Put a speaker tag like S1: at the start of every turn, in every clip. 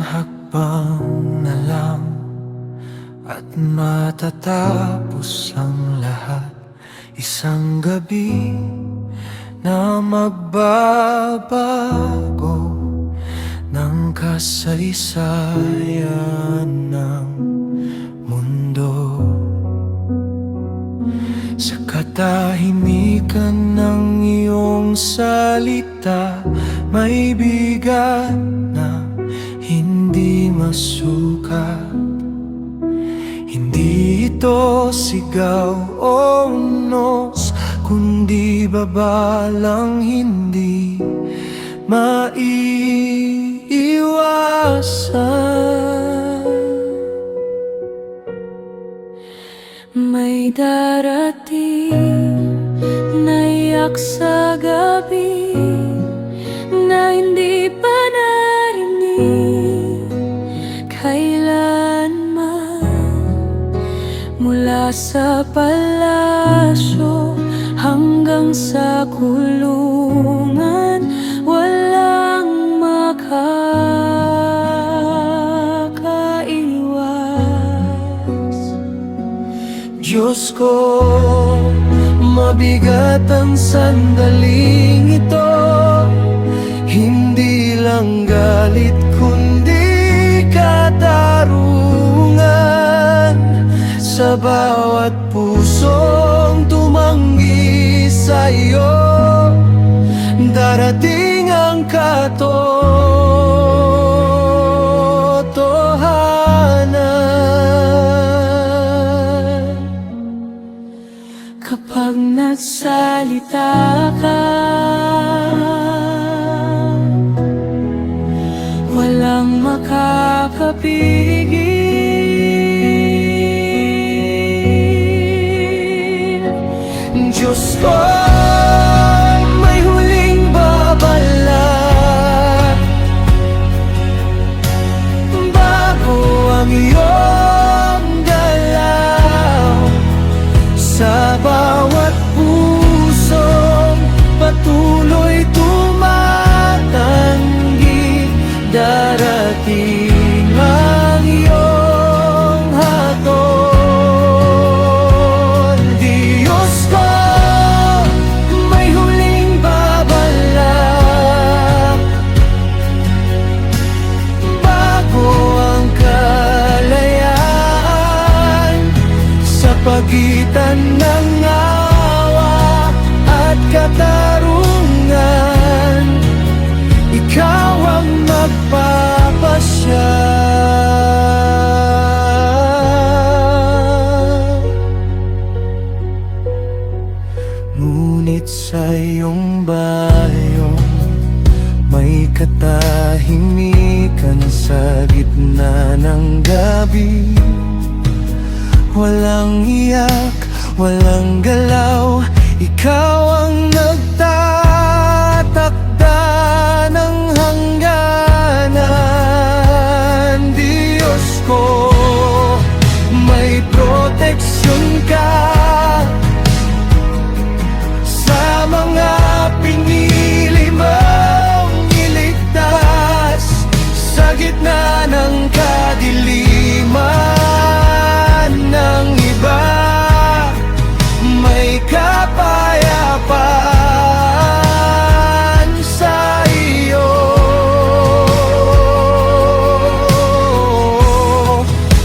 S1: hakbang na lang at matatapos ang lahat. Isang gabi na magbabago ng kasaysayan ng mundo. Sa katahimikan ng iyong salita, may bigat na hindi masukat. Hindi ito sigaw o unos, kundi babalang hindi maiiwasan.
S2: May darating na iyak sa gabi na hindi pa narinig kailanman. Mula sa palasyo hanggang sa kulungan, walang makakaiwas.
S1: Diyos ko, mabigat ang sandaling ito. Hindi lang galit kundi katarungan. Sa bawat pusong tumanggi sa'yo, darating ang katotohanan.
S2: Kapag nagsalita ka, walang makakapigil.
S1: Diyos ko, may huling babala bago ang iyong galaw. Sa bawat pusong patuloy tumatanggi, darating ang iyong hatol. Diyos ko, may huling babala bago ang kalayaan. Sa pagitan ng awa at katarungan, ikaw ang magpapasya. Ngunit sa iyong bayong may katahimikan sa gitna ng gabi. Walang iyak, walang galaw, ikaw ang nagtatakda ng hangganan. Diyos ko, may proteksyon ka sa mga pinili mong iligtas. Sa gitna ng kadiliman ng iba, may kapayapaan sa iyo.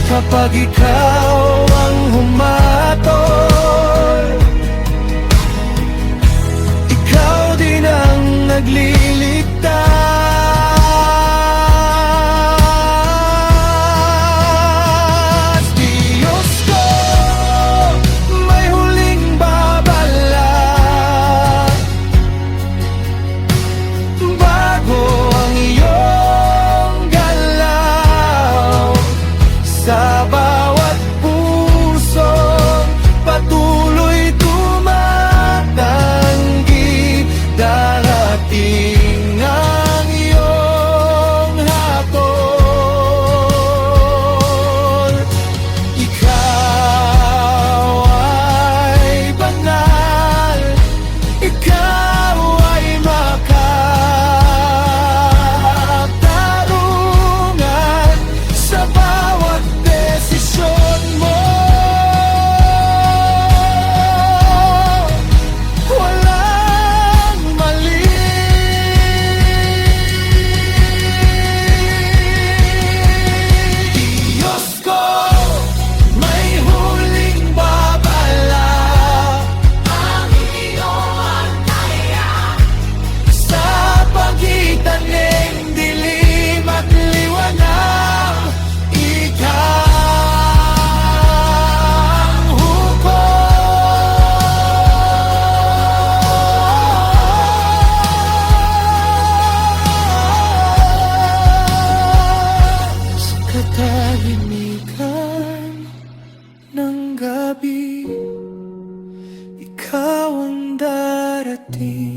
S1: Kapag ikaw ang humatol, ikaw din ang nagliligtas. Diyos ko, may huling babala bago ang iyong galaw. Sa bawat pusong patuloy tumatanggi, darating ang iyong hatol. Ikaw ay banal, ikaw ay makatarungan. katahimikan ng gabi, ikaw ang darating.